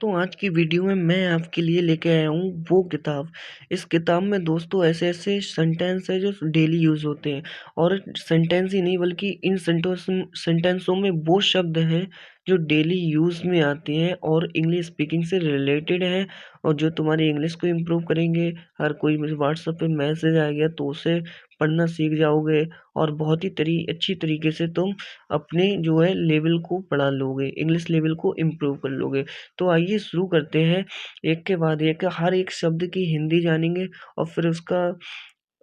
दोस्तों आज की वीडियो में मैं आपके लिए लेके आया हूँ वो किताब। इस किताब में दोस्तों ऐसे ऐसे सेंटेंस है जो डेली यूज़ होते हैं, और सेंटेंस ही नहीं बल्कि इन सेंटेंसों में वो शब्द हैं जो डेली यूज़ में आते हैं और इंग्लिश स्पीकिंग से रिलेटेड हैं, और जो तुम्हारी इंग्लिश को इम्प्रूव करेंगे। हर कोई मुझे व्हाट्सएप पे मैसेज आ गया तो उसे पढ़ना सीख जाओगे, और बहुत ही अच्छी तरीके से तुम अपने जो है लेवल को बढ़ा लोगे, इंग्लिश लेवल को इम्प्रूव कर लोगे। तो आइए शुरू करते हैं, एक के बाद एक हर एक शब्द की हिंदी जानेंगे, और फिर उसका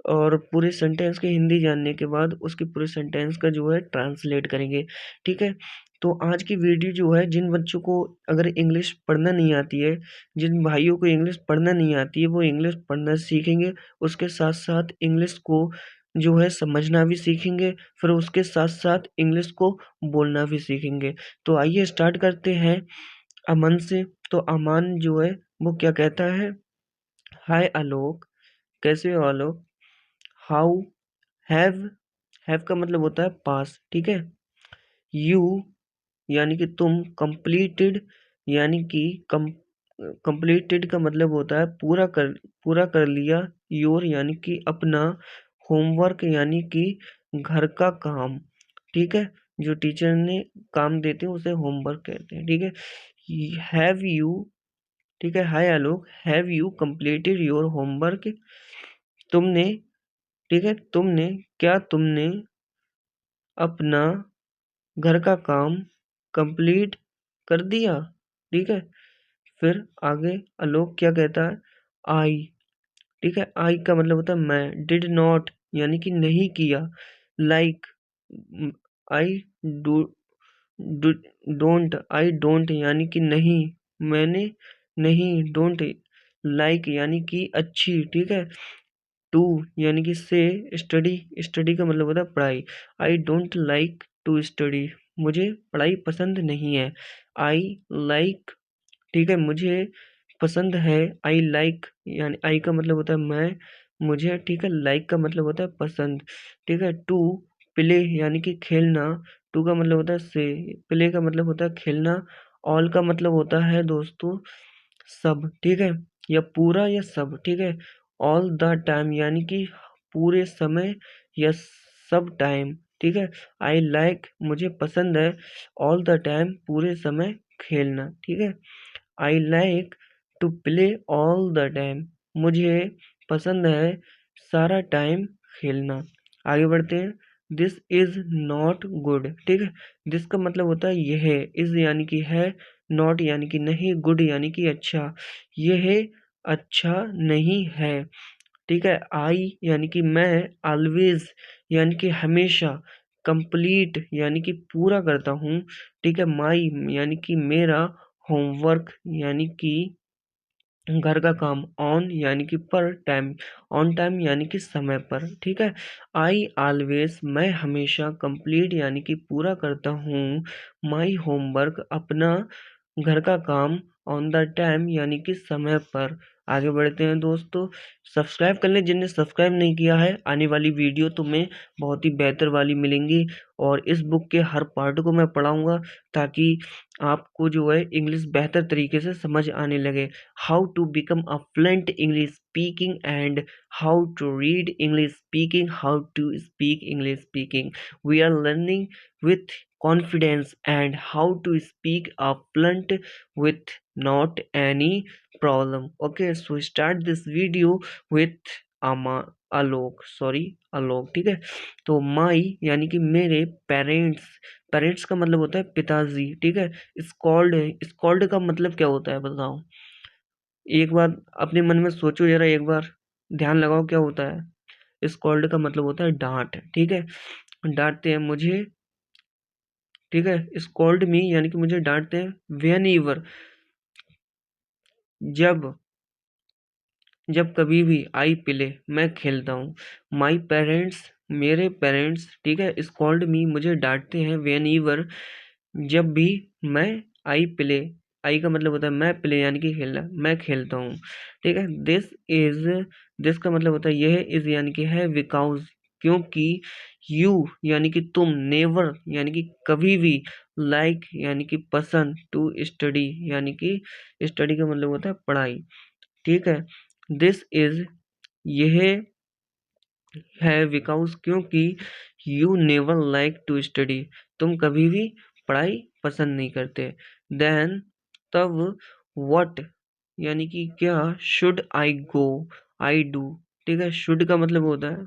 और पूरे सेंटेंस की हिंदी जानने के बाद उसके पूरे सेंटेंस का जो है ट्रांसलेट करेंगे। ठीक है, तो आज की वीडियो जो है, जिन बच्चों को अगर इंग्लिश पढ़ना नहीं आती है, जिन भाइयों को इंग्लिश पढ़ना नहीं आती है, वो इंग्लिश पढ़ना सीखेंगे। उसके साथ साथ इंग्लिश को जो है समझना भी सीखेंगे, फिर उसके साथ साथ इंग्लिश को बोलना भी सीखेंगे। तो आइए स्टार्ट करते हैं अमन से। तो अमन जो है वो क्या कहता है, हाय आलोक, कैसे हो आलोक। हाउ हैव, हैव का मतलब होता है पास। ठीक है, यू यानी कि तुम, कंप्लीटेड यानी कि कंप्लीटेड का मतलब होता है पूरा कर लिया। योर यानी कि अपना, होमवर्क यानी कि घर का काम। ठीक है, जो टीचर ने काम देते हैं उसे होमवर्क कहते हैं। ठीक है, हैव यू, ठीक है, hi Alok, have you completed your homework. तुमने, ठीक है, क्या तुमने अपना घर का काम कंप्लीट कर दिया। ठीक है, फिर आगे आलोक क्या कहता है, आई, ठीक है, आई का मतलब होता है मैं। डिड नॉट यानी कि नहीं किया। Like, I do, don't, I don't यानी कि नहीं, मैंने नहीं। डोंट लाइक यानी कि अच्छी। ठीक है, टू यानी कि से, स्टडी, स्टडी का मतलब होता है पढ़ाई। I don't like to study, मुझे पढ़ाई पसंद नहीं है। आई लाइक, ठीक है, मुझे पसंद है। आई लाइक यानी आई का मतलब होता है मैं, मुझे। ठीक है, लाइक का मतलब होता है पसंद। ठीक है, टू प्ले यानी कि खेलना। टू का मतलब होता है से, प्ले का मतलब होता है खेलना। ऑल का मतलब होता है दोस्तों सब। ठीक है, या पूरा या सब। ठीक है, ऑल द टाइम यानी कि पूरे समय या सब टाइम। ठीक है, आई लाइक मुझे पसंद है, ऑल द टाइम पूरे समय खेलना। ठीक है, I like to play all the time, मुझे पसंद है सारा टाइम खेलना। आगे बढ़ते हैं, दिस इज नॉट गुड। ठीक है, दिस का मतलब होता है यह, इज यानी कि है, नॉट यानी कि नहीं, गुड यानी कि अच्छा। यह अच्छा नहीं है। ठीक है, आई यानी कि मैं, ऑलवेज यानी कि हमेशा, कंप्लीट यानी कि पूरा करता हूँ। ठीक है, माई यानी कि मेरा, होमवर्क यानी कि घर का काम, ऑन यानी कि पर, टाइम, ऑन टाइम यानी कि समय पर। ठीक है, आई ऑलवेज मैं हमेशा, कंप्लीट यानी कि पूरा करता हूँ, माई होमवर्क अपना घर का काम, ऑन द टाइम यानी कि समय पर। आगे बढ़ते हैं दोस्तों, सब्सक्राइब कर लें जिनने सब्सक्राइब नहीं किया है। आने वाली वीडियो तुम्हें बहुत ही बेहतर वाली मिलेंगी, और इस बुक के हर पार्ट को मैं पढ़ाऊंगा ताकि आपको जो है इंग्लिश बेहतर तरीके से समझ आने लगे। How to become a fluent English speaking and how to read English speaking, how to speak English speaking, we are learning with confidence and how to speak a fluent with not any problem. Okay, so start this video with alok, sorry, alok। ठीक है, तो माई यानी कि मेरे, parents, parents का मतलब होता है पिताजी। ठीक है, स्कॉल्ड है, स्कॉल्ड का मतलब क्या होता है बताओ, एक बार अपने मन में सोचो जरा, एक बार ध्यान लगाओ क्या होता है। स्कॉल्ड का मतलब होता है डांट। ठीक है, डांटते हैं मुझे। ठीक है, स्कॉल्ड मी यानी कि मुझे डांटते हैं। वेन एवर, जब, जब कभी भी। आई प्ले मैं खेलता हूँ। माई पेरेंट्स मेरे पेरेंट्स, ठीक है, स्कॉल्ड मी मुझे डांटते हैं। वेन एवर जब भी मैं, आई प्ले, आई का मतलब होता है मैं, प्ले यानी कि खेलना, मैं खेलता हूँ। ठीक है, दिस इज, दिस का मतलब होता है यह, इज यानी कि है, बिकॉज क्योंकि यू यानी कि तुम, नेवर यानी कि कभी भी, लाइक यानी कि पसंद, टू स्टडी यानी कि स्टडी का मतलब होता है पढ़ाई। ठीक है, दिस इज यह है बिकॉज क्योंकि you never like to study, तुम कभी भी पढ़ाई पसंद नहीं करते। देन तब व्हाट यानी कि क्या, should I go, I do. ठीक है, शुड का मतलब होता है,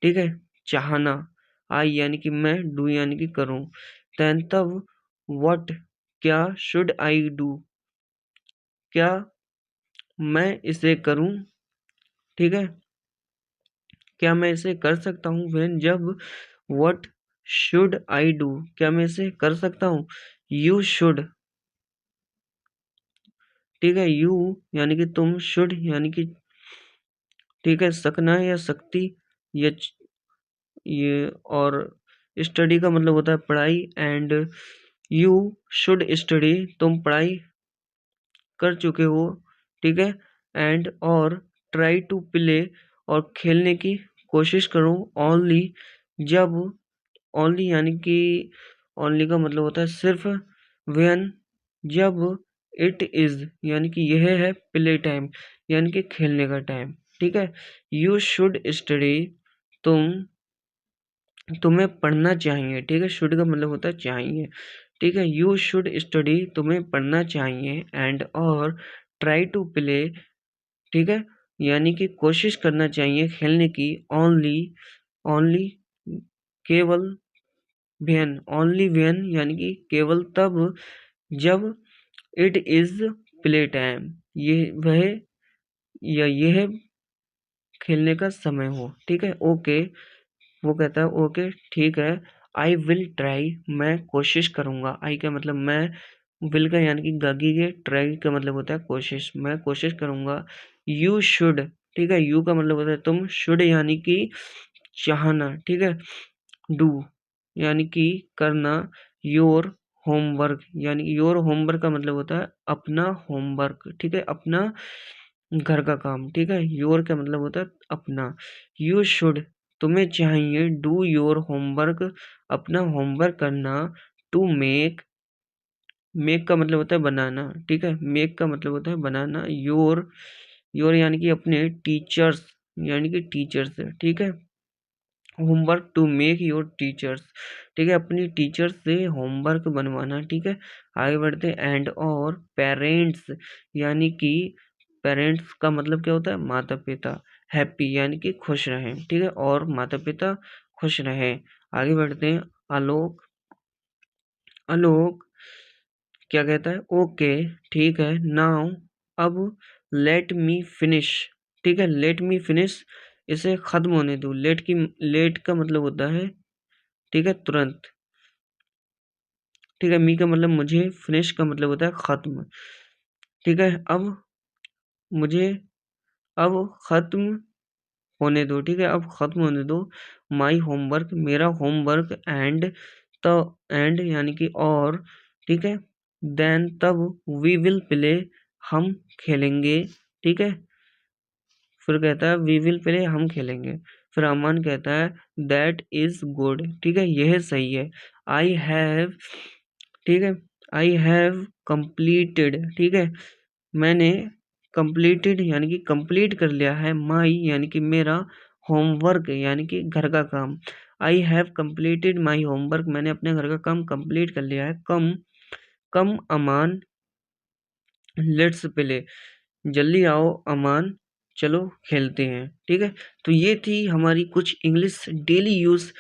ठीक है, चाहना। आई यानी कि मैं, डू यानी कि करूं। देन तब व्हाट क्या, शुड आई डू क्या मैं इसे करूं। ठीक है, क्या मैं इसे कर सकता हूँ। व्हेन जब, व्हाट शुड आई डू क्या मैं इसे कर सकता हूँ। यू शुड, ठीक है, यू यानी कि तुम, शुड यानी कि, ठीक है, सकना या शक्ति, ये और स्टडी का मतलब होता है पढ़ाई। एंड यू शुड स्टडी, तुम पढ़ाई कर चुके हो। ठीक है, एंड और ट्राई टू प्ले, और खेलने की कोशिश करो। ओनली जब, ओनली यानी कि ओनली का मतलब होता है सिर्फ। व्हेन जब, इट इज यानी कि यह है प्ले टाइम यानी कि खेलने का टाइम। ठीक है, यू शुड स्टडी, तुम, तुम्हें पढ़ना चाहिए। ठीक है, शुड का मतलब होता है चाहिए। ठीक है, यू शुड स्टडी, तुम्हें पढ़ना चाहिए। एंड और ट्राई टू प्ले, ठीक है, यानी कि कोशिश करना चाहिए खेलने की। ओनली, ओनली केवल, वेन ओनली वेन यानी कि केवल तब जब, इट इज प्ले टाइम ये वह या यह खेलने का समय हो। ठीक है, ओके, वो कहता है ओके ठीक है। आई विल ट्राई, मैं कोशिश करूंगा। आई का मतलब मैं, विल का यानी कि गागी के, ट्राई का मतलब होता है कोशिश, मैं कोशिश करूंगा। यू शुड, ठीक है, यू का मतलब होता है तुम, शुड यानी कि चाहना। ठीक है, डू यानी कि करना। योर होमवर्क यानी कि, योर होमवर्क का मतलब होता है अपना होमवर्क। ठीक है, अपना घर का काम। ठीक है, योर का मतलब होता है अपना। यू शुड, तुम्हें चाहिए। डू योर होमवर्क, अपना होमवर्क करना। टू मेक, मेक का मतलब होता है बनाना। ठीक है, मेक का मतलब होता है बनाना। योर, योर यानी कि अपने टीचर्स यानी कि टीचर्स। ठीक है, homework to make your teachers, ठीक है, अपनी टीचर से होमवर्क बनवाना। ठीक है, आगे बढ़ते हैं। एंड और पेरेंट्स यानी कि, पेरेंट्स का मतलब क्या होता है, माता पिता। हैप्पी यानी कि खुश रहें। ठीक है, और माता पिता खुश रहें। आगे बढ़ते हैं। आलोक, आलोक क्या कहता है, ओके ठीक है। नाउ अब, लेट मी फिनिश, ठीक है, लेट मी फिनिश, इसे खत्म होने दो। लेट की, लेट का मतलब होता है, ठीक है, तुरंत। ठीक है, मी का मतलब मुझे, फिनिश का मतलब होता है खत्म। ठीक है, अब मुझे, अब खत्म होने दो। ठीक है, अब खत्म होने दो। माई होमवर्क, मेरा होमवर्क। एंड तो, एंड यानी कि और, ठीक है, देन तब, वी विल प्ले, हम खेलेंगे। ठीक है, फिर कहता है वी विल प्ले, हम खेलेंगे। फिर अमन कहता है दैट इज गुड, ठीक है, यह सही है। आई हैव, ठीक है, आई हैव कंप्लीटेड, ठीक है, मैंने कंप्लीटेड यानी कि कंप्लीट कर लिया है। माई यानी कि मेरा, होमवर्क यानी कि घर का काम। I have completed my homework, मैंने अपने घर का काम कंप्लीट कर लिया है। कम, कम अमान, लेट्स प्ले, जल्दी आओ अमान, चलो खेलते हैं। ठीक है, तो ये थी हमारी कुछ English daily use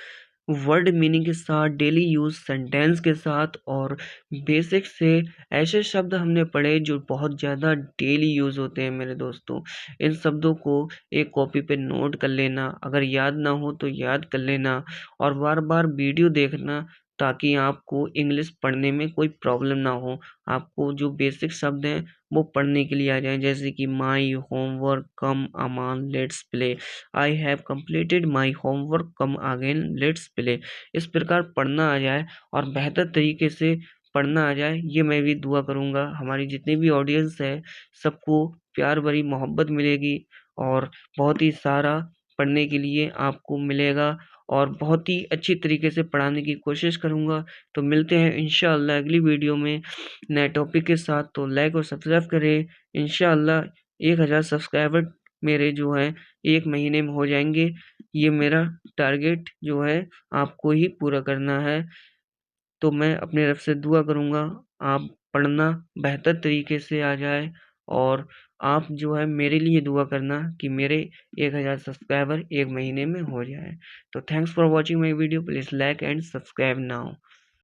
word meaning के साथ, डेली यूज सेंटेंस के साथ, और बेसिक से ऐसे शब्द हमने पढ़े जो बहुत ज़्यादा डेली यूज होते हैं मेरे दोस्तों। इन शब्दों को एक कॉपी पे नोट कर लेना, अगर याद ना हो तो याद कर लेना, और बार बार वीडियो देखना, ताकि आपको इंग्लिश पढ़ने में कोई प्रॉब्लम ना हो। आपको जो बेसिक शब्द हैं वो पढ़ने के लिए आ जाए, जैसे कि my homework, come Aman, let's play, I have completed my homework, come again, let's play. इस प्रकार पढ़ना आ जाए और बेहतर तरीके से पढ़ना आ जाए, ये मैं भी दुआ करूँगा। हमारी जितनी भी ऑडियंस है सबको प्यार भरी मोहब्बत मिलेगी, और बहुत ही सारा पढ़ने के लिए आपको मिलेगा और बहुत ही अच्छी तरीके से पढ़ाने की कोशिश करूँगा। तो मिलते हैं इंशाअल्लाह अगली वीडियो में नए टॉपिक के साथ। तो लाइक और सब्सक्राइब करें। इंशाअल्लाह 1000 सब्सक्राइबर मेरे जो हैं 1 महीने में हो जाएँगे। ये मेरा टारगेट जो है आपको ही पूरा करना है। तो मैं अपनी तरफ से दुआ करूँगा आप पढ़ना बेहतर तरीके से आ जाए और आप जो है मेरे लिए दुआ करना कि मेरे 1000 सब्सक्राइबर 1 महीने में हो जाए। तो thanks for watching my video. Please like and subscribe now.